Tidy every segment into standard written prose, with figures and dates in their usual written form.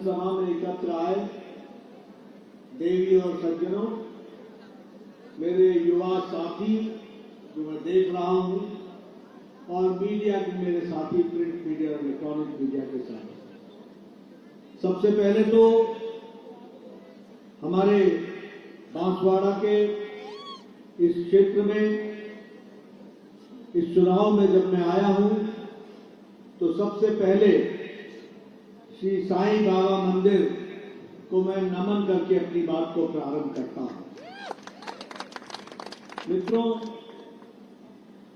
जनसभा में एकत्र आए देवी और सज्जनों, मेरे युवा साथी जो मैं देख रहा हूं, और मीडिया के मेरे साथी प्रिंट मीडिया और इलेक्ट्रॉनिक मीडिया के साथ, सबसे पहले तो हमारे बांसवाड़ा के इस क्षेत्र में इस चुनाव में जब मैं आया हूं तो सबसे पहले श्री साईं बाबा मंदिर को मैं नमन करके अपनी बात को प्रारंभ करता हूं। मित्रों,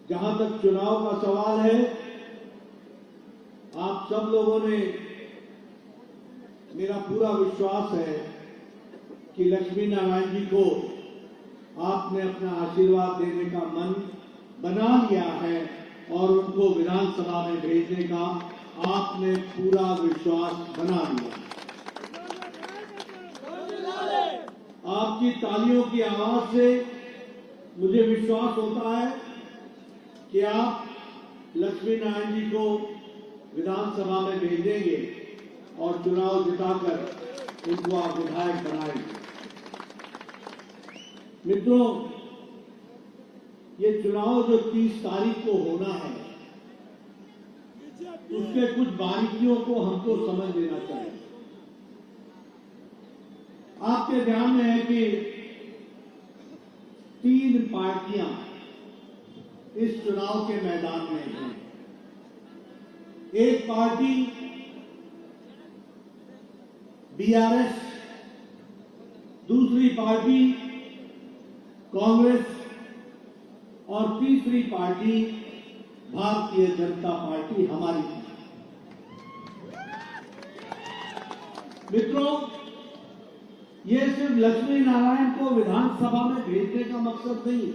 जहां तक चुनाव का सवाल है, आप सब लोगों ने, मेरा पूरा विश्वास है कि लक्ष्मी नारायण जी को आपने अपना आशीर्वाद देने का मन बना लिया है और उनको विधानसभा में भेजने का आपने पूरा विश्वास बना लिया। आपकी तालियों की आवाज से मुझे विश्वास होता है कि आप लक्ष्मी नारायण जी को विधानसभा में भेजेंगे और चुनाव जिताकर उनको आप विधायक बनाएंगे। मित्रों, ये चुनाव जो 30 तारीख को होना है, उसके कुछ बारीकियों को हमको समझ लेना चाहिए। आपके ध्यान में है कि 3 पार्टियां इस चुनाव के मैदान में हैं। एक पार्टी बीआरएस, दूसरी पार्टी कांग्रेस और तीसरी पार्टी भारतीय जनता पार्टी हमारी। मित्रों, ये सिर्फ लक्ष्मी नारायण को विधानसभा में भेजने का मकसद नहीं है।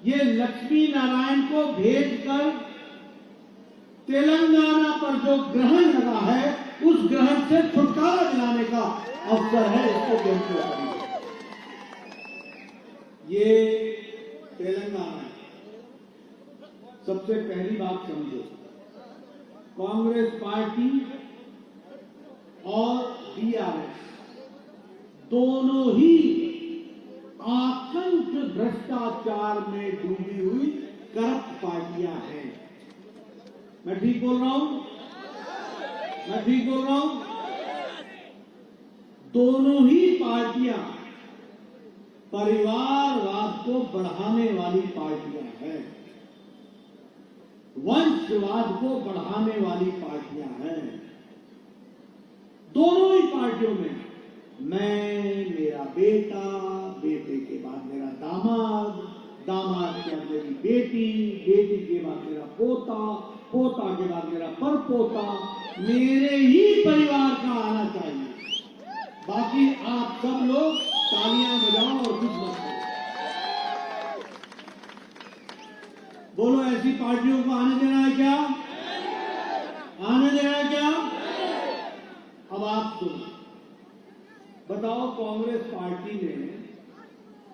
ये लक्ष्मी नारायण को भेजकर तेलंगाना पर जो ग्रहण लगा है, उस ग्रहण से छुटकारा दिलाने का अवसर है। इसको कैंसिल करेंगे। ये तेलंगाना है। सबसे पहली बात समझो, कांग्रेस पार्टी और बीआरएस दोनों ही आतंक भ्रष्टाचार में डूबी हुई करप्ट पार्टियां हैं। मैं ठीक बोल रहा हूं? मैं ठीक बोल रहा हूं? दोनों ही पार्टियां परिवारवाद को बढ़ाने वाली पार्टियां हैं, वंशवाद को बढ़ाने वाली पार्टियां हैं। दोनों ही पार्टियों में मैं, मेरा बेटा, बेटे के बाद मेरा दामाद, दामाद के बाद मेरी बेटी, बेटी के बाद मेरा पोता, पोता के बाद मेरा परपोता, मेरे ही परिवार का आना चाहिए। बाकी आप सब लोग तालियां बजाओ और कुछ मत करो। बोलो, ऐसी पार्टियों को आने देना है क्या? आने देना है क्या? अब आप सुनो, बताओ, कांग्रेस पार्टी ने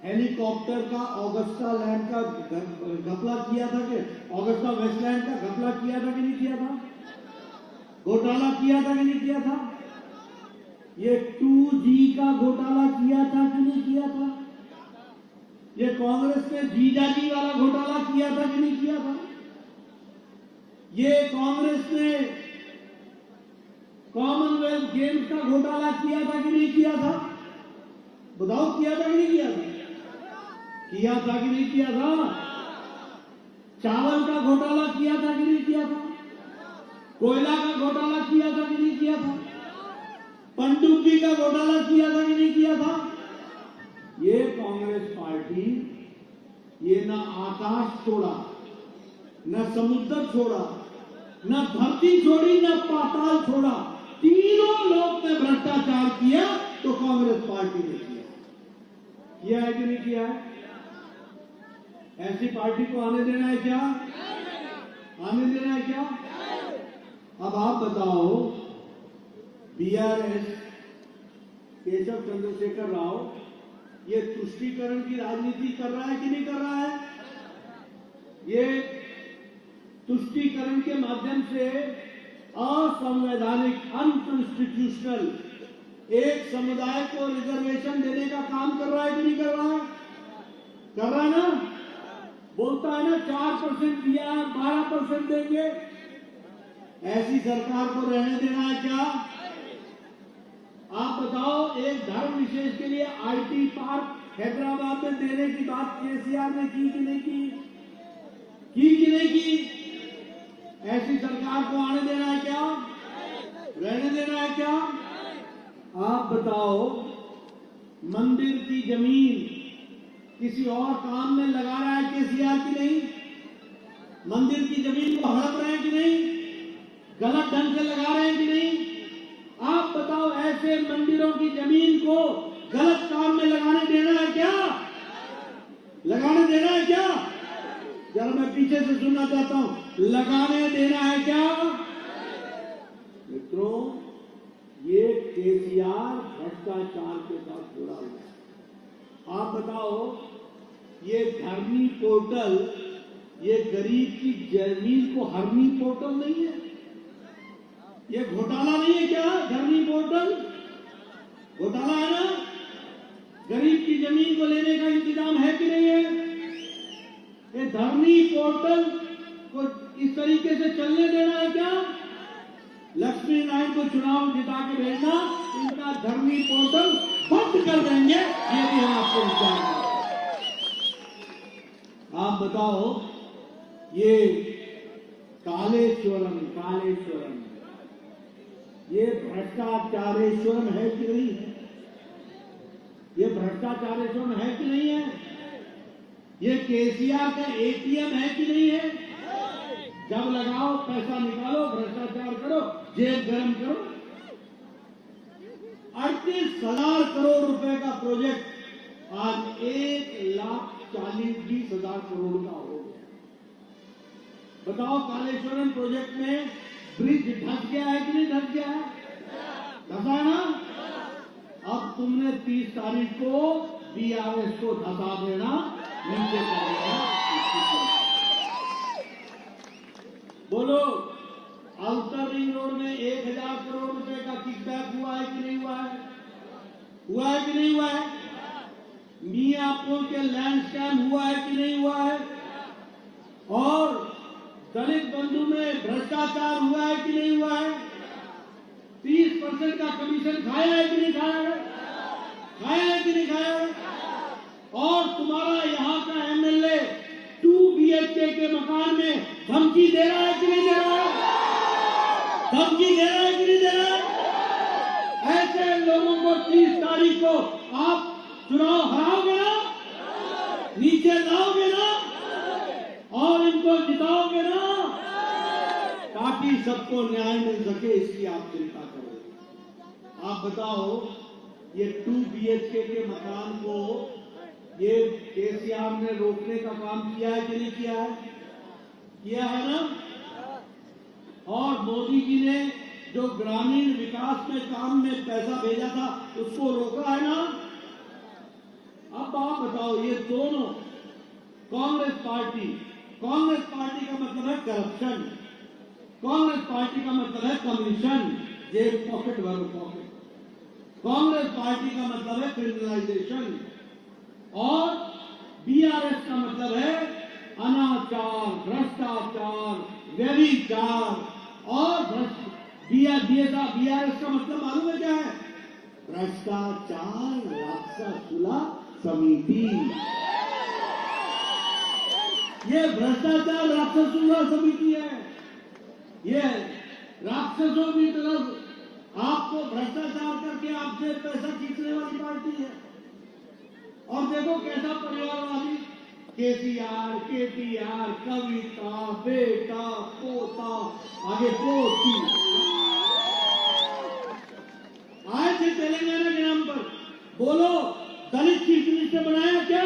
हेलीकॉप्टर का ऑगस्टा लैंड का घपला किया था कि ऑगस्टा वेस्टलैंड का घपला किया था कि नहीं किया था? घोटाला किया था कि नहीं किया था? ये 2G का घोटाला किया था कि नहीं किया था? ये कांग्रेस ने जीजाजी वाला घोटाला किया था कि नहीं किया था? ये कांग्रेस ने कॉमनवेल्थ गेम्स का घोटाला किया था कि नहीं किया था? बताओ, किया था कि नहीं किया था? किया था कि नहीं किया था? चावल का घोटाला किया था कि नहीं किया था? कोयला का घोटाला किया था कि नहीं किया था? पनडुब्बी का घोटाला किया था कि नहीं किया था? ये कांग्रेस पार्टी, ये न आकाश छोड़ा, न समुद्र छोड़ा, न धरती छोड़ी, न पाताल छोड़ा, तीनों लोक में भ्रष्टाचार किया तो कांग्रेस पार्टी ने किया है कि नहीं किया है? ऐसी पार्टी को आने देना है क्या? आने देना है क्या? अब आप बताओ, बीआरएस केशव चंद्रशेखर राव ये तुष्टीकरण की राजनीति कर रहा है कि नहीं कर रहा है? ये तुष्टीकरण के माध्यम से असंवैधानिक अनकॉन्स्टिट्यूशनल एक समुदाय को रिजर्वेशन देने का काम कर रहा है कि नहीं कर रहा है? कर रहा है ना? बोलता है ना 4% दिया है, 12% देंगे। ऐसी सरकार को रहने देना है क्या? आप बताओ, एक धर्म विशेष के लिए आईटी पार्क हैदराबाद में देने की बात केसीआर ने की कि नहीं की? की कि नहीं की? ऐसी सरकार को आने देना है क्या? रहने देना है क्या? आप बताओ, मंदिर की जमीन किसी और काम में लगा रहा है केसीआर की नहीं? मंदिर की जमीन को हड़प रहे हैं कि नहीं? गलत ढंग से लगा रहे हैं कि नहीं? आप बताओ, ऐसे मंदिरों की जमीन को गलत काम में लगाने देना है क्या? लगाने देना है क्या? जरा मैं पीछे से सुनना चाहता हूं, लगाने देना है क्या? मित्रों, ये केसीआर भ्रष्टाचार के साथ जुड़ा हुआ है। आप बताओ, ये धरनी पोर्टल, ये गरीब की जमीन को हरनी पोर्टल नहीं है? ये घोटाला नहीं है क्या? धरनी पोर्टल घोटाला है ना? गरीब की जमीन को लेने का इंतजाम है कि नहीं है? ये धरनी पोर्टल को इस तरीके से चलने देना है क्या? लक्ष्मी नारायण को चुनाव जिता के भेजना, इनका धरनी पोर्टल बंद कर देंगे, ये भी हम आपको विचार करें। आप बताओ, ये कालेश्वरम ये भ्रष्टाचारेश्वरम है कि नहीं है? ये भ्रष्टाचारेश्वरम है कि नहीं है? ये केसीआर का एटीएम है कि नहीं है? जब लगाओ पैसा निकालो, भ्रष्टाचार करो, जेब गर्म करो। 38,000 करोड़ रुपए का प्रोजेक्ट आज 1,40,20,000 करोड़ का हो गया। बताओ, कालेश्वरम प्रोजेक्ट में ब्रिज धस गया है कि नहीं धस गया है? धसा है ना? अब तुमने 30 तारीख को बीआरएस को धसा देना, नीचे करेगा। बोलो, आउटर रिंग रोड में 1,000 करोड़ रुपए का किकबैक हुआ है कि नहीं हुआ है? हुआ है कि नहीं हुआ है? मियापुर के लैंड स्कैम हुआ है कि नहीं हुआ है? और दलित बंधु में भ्रष्टाचार हुआ है कि नहीं हुआ है? 30% का कमीशन खाया है कि नहीं खाया है? खाया है कि नहीं खाया है? और तुम्हारा यहाँ का एमएलए 2 BHK के मकान में धमकी दे रहा है कि नहीं दे रहा है? धमकी दे रहा है कि नहीं दे रहा है? ऐसे लोगों को 30 तारीख को आप चुनाव हराओगे ना? नीचे लाओगे ना? और इनको जिताओगे ना, ताकि सबको न्याय मिल सके, इसकी आप चिंता करो। आप बताओ, ये 2 BHK के मकान को ये केसीआर ने रोकने का काम किया है कि नहीं किया है? किया है ना? और मोदी जी ने जो ग्रामीण विकास में काम में पैसा भेजा था, उसको रोका है ना? अब आप बताओ, ये दोनों कांग्रेस पार्टी का मतलब है करप्शन, कांग्रेस पार्टी का मतलब है कमीशन, जेब पॉकेट भरो पॉकेट। कांग्रेस पार्टी का मतलब है क्रिमिनलाइजेशन, और बीआरएस का मतलब है अनाचार, भ्रष्टाचार, व्यभिचार। और बीआरएस का मतलब मालूम है क्या है? भ्रष्टाचार राक्षसुला समिति। ये भ्रष्टाचार राक्षसुला समिति है। ये राक्षसों की तरफ आपको भ्रष्टाचार करके आपसे पैसा खींचने वाली पार्टी है। और देखो कैसा परिवारवादी, केसीआर, केटीआर, कविता, बेटा, पोता, आगे पोती आए थे तेलंगाना के नाम पर। बोलो, दलित चीफ मिनिस्टर बनाया क्या?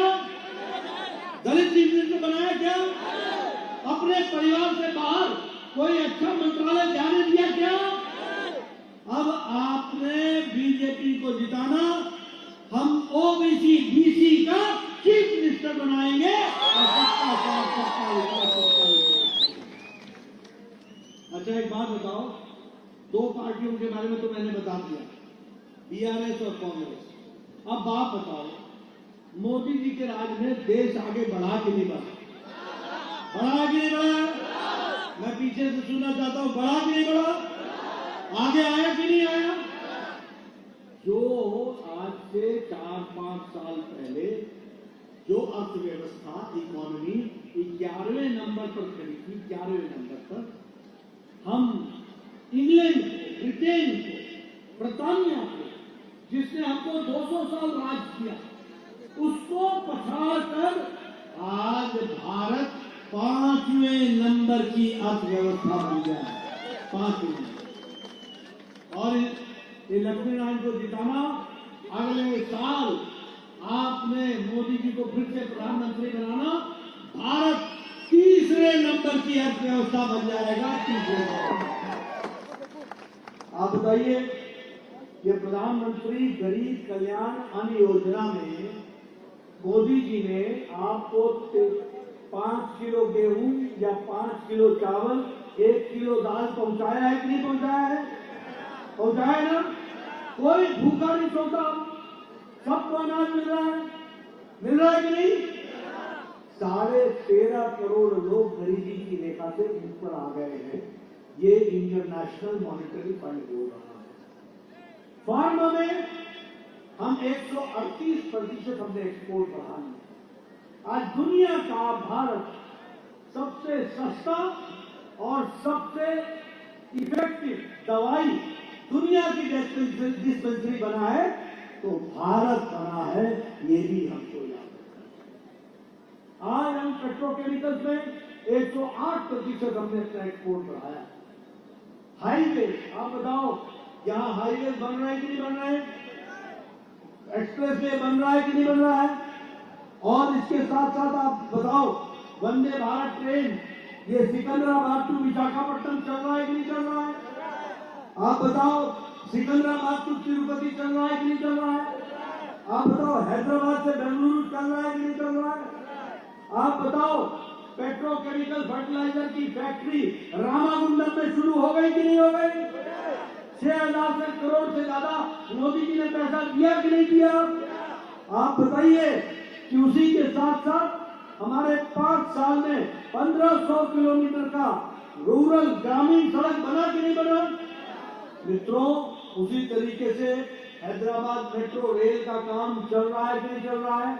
दलित चीफ मिनिस्टर बनाया क्या? अपने परिवार से बाहर कोई अच्छा मंत्रालय जाने दिया क्या? अब आपने बीजेपी को जिताना, हम ओबीसी बीसी का चीफ मिनिस्टर बनाएंगे और सबका। अच्छा, एक बात बताओ, दो पार्टियों के बारे में तो मैंने बता दिया, बीआरएस और कांग्रेस। अब आप बताओ, मोदी जी के राज में देश आगे बढ़ा कि नहीं बढ़ा? बढ़ा कि नहीं बढ़ा? मैं पीछे से सुनना चाहता हूं, बढ़ा कि नहीं बढ़ा? आगे आया कि नहीं आया? जो आज से 4-5 साल पहले जो अर्थव्यवस्था, इकोनॉमी 11वें नंबर पर खड़ी थी, 11वें नंबर पर, हम इंग्लैंड को, ब्रिटेन को, ब्रिटानिया को, जिसने हमको 200 साल राज किया, उसको पछाड़कर आज भारत 5वें नंबर की अर्थव्यवस्था बन गया है, 5वें नंबर। और ये लक्ष्मी नारायण को जिताना, अगले साल आपने मोदी जी को फिर से प्रधानमंत्री बनाना, भारत 3रे नंबर की अर्थव्यवस्था बन जाएगा, 3रे नंबर। आप बताइए, ये प्रधानमंत्री गरीब कल्याण अन्न योजना में मोदी जी ने आपको 5 किलो गेहूं या 5 किलो चावल, 1 किलो दाल पहुंचाया है कि नहीं पहुंचाया है? पहुंचाया ना? कोई भूखा नहीं सोता, सबको अनाज मिल रहा है। मिल रहा है कि नहीं? 13.5 करोड़ लोग गरीबी की रेखा से ऊपर आ गए हैं, ये इंटरनेशनल मॉनेटरी फंड बोल रहा है। फार्मा में हम 138% हमने एक्सपोर्ट बढ़ा लिया। आज दुनिया का भारत सबसे सस्ता और सबसे इफेक्टिव दवाई दुनिया की डिस्पेंसरी बना है, तो भारत बना है, ये भी हमको याद रखना। आज हम पेट्रोकेमिकल्स में 108% हमने अपना एक्सपोर्ट बढ़ाया। हाईवे, आप बताओ, यहां हाईवे बन रहा है कि नहीं बन रहा है? एक्सप्रेस वे बन रहा है कि नहीं बन रहा है? और इसके साथ साथ आप बताओ, वंदे भारत ट्रेन, ये सिकंदराबाद टू विशाखापट्टनम चल रहा है कि नहीं चल रहा है? आप बताओ, सिकंदराबाद टू तिरुपति चल रहा है कि नहीं चल रहा है? आप बताओ, हैदराबाद से बेंगलुरु चल रहा है कि नहीं चल रहा है? आप बताओ, पेट्रोकेमिकल फर्टिलाइजर की फैक्ट्री रामागुंडम में शुरू हो गई कि नहीं हो गई? 6,000 करोड़ से ज्यादा मोदी जी ने पैसा दिया कि नहीं दिया? आप बताइए कि उसी के साथ साथ हमारे 5 साल में 1500 किलोमीटर का रूरल ग्रामीण सड़क बना कि नहीं बना? मित्रों, उसी तरीके से हैदराबाद मेट्रो रेल का काम चल रहा है कि नहीं चल रहा है?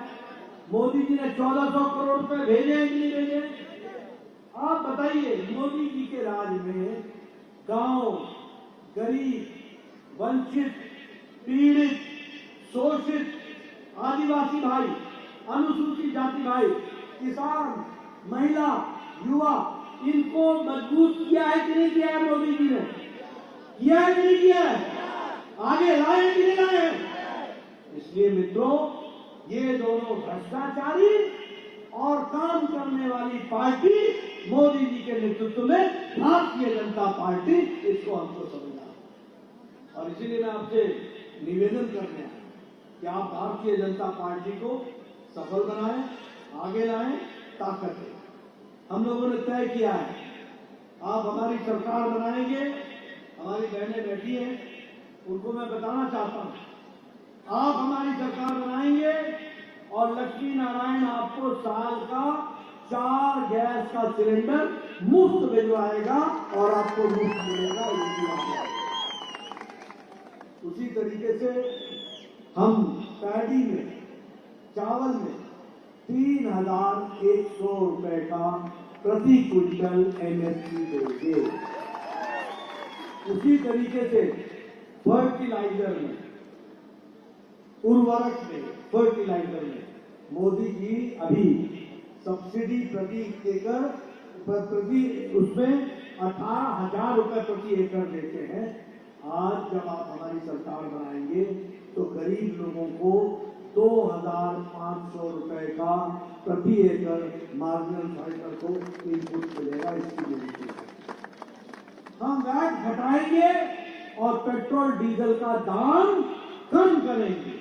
मोदी जी ने 1400 करोड़ रुपए भेजे हैं कि नहीं भेजे? आप बताइए, मोदी जी के राज में गांव, गरीब, वंचित, पीड़ित, शोषित, आदिवासी भाई, अनुसूचित जाति भाई, किसान, महिला, युवा, इनको मजबूत किया है कि नहीं किया है? मोदी जी ने किया है कि नहीं किया है? आगे लाए कि नहीं लाए? इसलिए मित्रों, ये दोनों भ्रष्टाचारी और काम करने वाली पार्टी मोदी जी के नेतृत्व में भारतीय जनता पार्टी, इसको हमको समझना है। और इसीलिए मैं आपसे निवेदन करने आया कि आप भारतीय जनता पार्टी को सफल बनाएं, आगे लाएं, ताकत दें। हम लोगों ने तय किया है, आप हमारी सरकार बनाएंगे। हमारी बहनें बैठी हैं, उनको मैं बताना चाहता हूं, आप हमारी सरकार बनाएंगे और लक्ष्मी नारायण आपको साल का 4 गैस का सिलेंडर मुफ्त भिजवाएगा और आपको मुफ्त मिलेगा। उसी तरीके से हम पैडी में, चावल में 3,100 रुपए का प्रति क्विंटल एमएसपी देंगे। उसी तरीके से फर्टिलाइजर में, उर्वरक में, फर्टिलाइजर में मोदी जी अभी सब्सिडी प्रति एकड़ प्रति उसमें 18,000 रुपए प्रति एकड़ देते हैं। आज जब आप हमारी सरकार बनाएंगे तो गरीब लोगों को 2,500 रुपए का प्रति एकड़ मार्जिनल फाइबर को इनपुट मिलेगा। इसकी जरूरत है, हम वैट घटाएंगे और पेट्रोल डीजल का दाम कम करेंगे।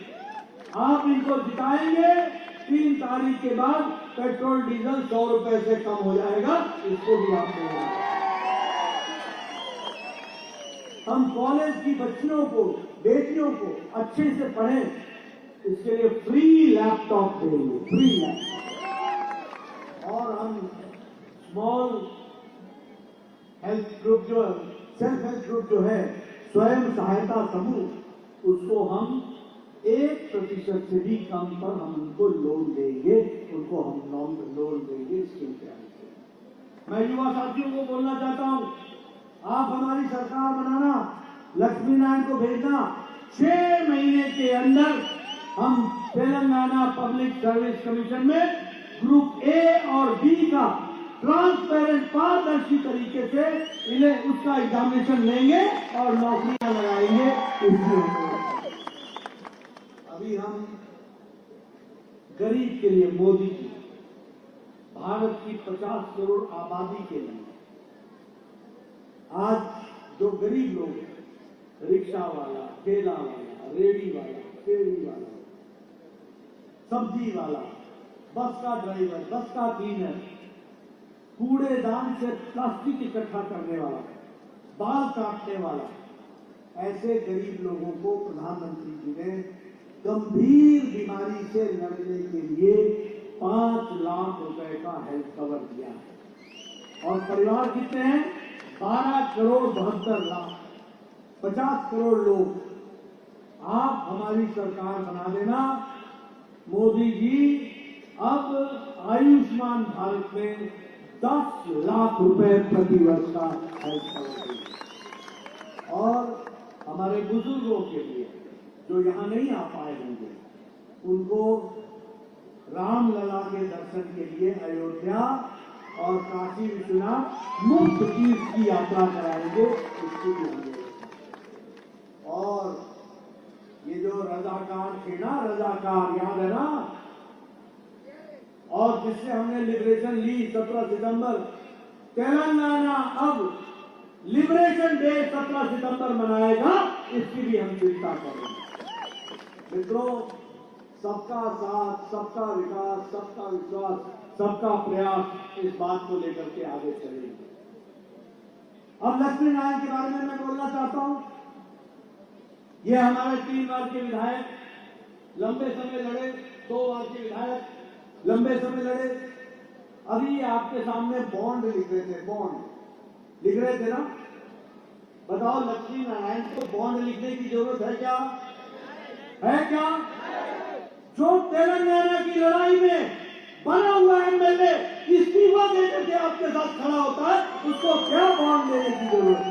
आप इनको जिताएंगे, 3 तारीख के बाद पेट्रोल डीजल 100 रुपए से कम हो जाएगा। इसको भी आप हम कॉलेज की बच्चियों को, बेटियों को अच्छे से पढ़ें, इसके लिए फ्री लैपटॉप देंगे, फ्री लैपटॉप। और हम स्मॉल हेल्प ग्रुप जो सेल्फ हेल्प ग्रुप जो है, स्वयं सहायता समूह, उसको हम 1% से भी कम पर हम उनको लोन देंगे, उनको हम लोन देंगे स्कीम के आने से। मैं युवा साथियों को बोलना चाहता हूं, आप हमारी सरकार बनाना, लक्ष्मी नारायण को भेजना, 6 महीने के अंदर हम तेलंगाना पब्लिक सर्विस कमीशन में ग्रुप ए और बी का ट्रांसपेरेंट पारदर्शी तरीके से इन्हें उसका एग्जामिनेशन लेंगे और नौकरियां लगाएंगे। अभी हम गरीब के लिए, मोदी जी भारत की 50 करोड़ आबादी के लिए आज जो गरीब लोग हैं, रिक्शा वाला, ठेला वाला, रेडी वाला, फेरी वाला, सब्जी वाला, बस का ड्राइवर, बस का क्लीनर, कूड़ेदान से प्लास्टिक इकट्ठा करने वाला, बाल काटने वाला, ऐसे गरीब लोगों को प्रधानमंत्री जी ने गंभीर बीमारी से लड़ने के लिए 5 लाख रुपए का हेल्थ कवर दिया है। और परिवार कितने हैं? 12 करोड़ 72 लाख, 50 करोड़ लोग। आप हमारी सरकार बना देना मोदी जी, अब आयुष्मान भारत में 10 लाख रुपए प्रति वर्ष का हेल्थ कवर देंगे। और हमारे बुजुर्गों के लिए जो यहां नहीं आ पाए होंगे, उनको रामलला के दर्शन के लिए अयोध्या और काशी विश्वनाथ मुफ्त तीर्थ की यात्रा कराएंगे, उसकी भी हम व्यवस्था। और ये जो रजाकार थे ना, रजाकार याद है ना, और जिससे हमने लिबरेशन ली 17 सितंबर, तेलंगाना अब लिबरेशन डे 17 सितंबर मनाएगा, इसकी भी हम चिंता करेंगे। मित्रों, सबका साथ, सबका विकास, सबका विश्वास, सबका प्रयास, इस बात को लेकर के आगे चलेंगे। अब लक्ष्मी नारायण के बारे में मैं बोलना चाहता हूं। ये हमारे 3 बार के विधायक लंबे समय लड़े, 2 बार के विधायक लंबे समय लड़े। अभी आपके सामने बॉन्ड लिख रहे थे, बॉन्ड लिख रहे थे ना। बताओ, लक्ष्मी नारायण को बॉन्ड लिखने की जरूरत है क्या? है क्या? जो तेलंगाना की लड़ाई में बना हुआ एमएलए इस्तीफा देने से आपके साथ खड़ा होता है, उसको क्या बॉन्ड देने की जरूरत है?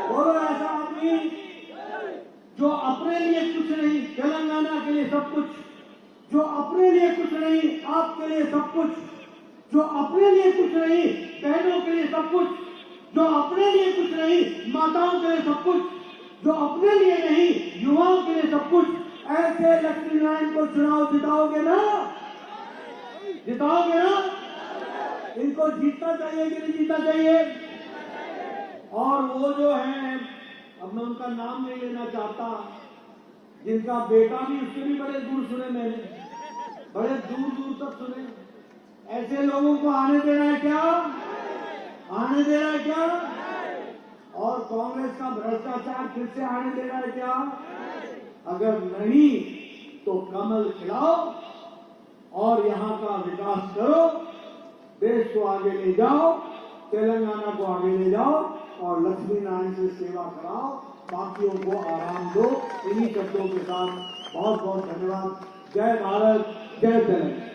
बोलो, ऐसा आदमी जो अपने लिए कुछ नहीं, तेलंगाना के लिए सब कुछ, जो अपने लिए कुछ नहीं, आपके लिए सब कुछ, जो अपने लिए कुछ नहीं, बहनों के लिए सब कुछ, जो अपने लिए कुछ नहीं, माताओं के लिए सब कुछ, जो अपने लिए नहीं, युवाओं के लिए सब कुछ, ऐसे लक्ष्मी नारायण को चुनाव जिताओगे ना? जिताओगे ना? इनको जीतना चाहिए कि नहीं जीतना चाहिए? और वो जो है, अब मैं उनका नाम नहीं लेना चाहता, जिनका बेटा भी, उसके भी बड़े गुण सुने मैंने, बड़े दूर दूर तक सुने। ऐसे लोगों को आने देना है क्या? आने देना है क्या? और कांग्रेस का भ्रष्टाचार फिर से आने देना है क्या? अगर नहीं तो कमल खिलाओ और यहां का विकास करो, देश को आगे ले जाओ, तेलंगाना को आगे ले जाओ और लक्ष्मी नारायण से सेवा कराओ, बाकियों को आराम दो। इन्हीं शब्दों के साथ बहुत बहुत धन्यवाद। जय भारत, जय तेलंगाना।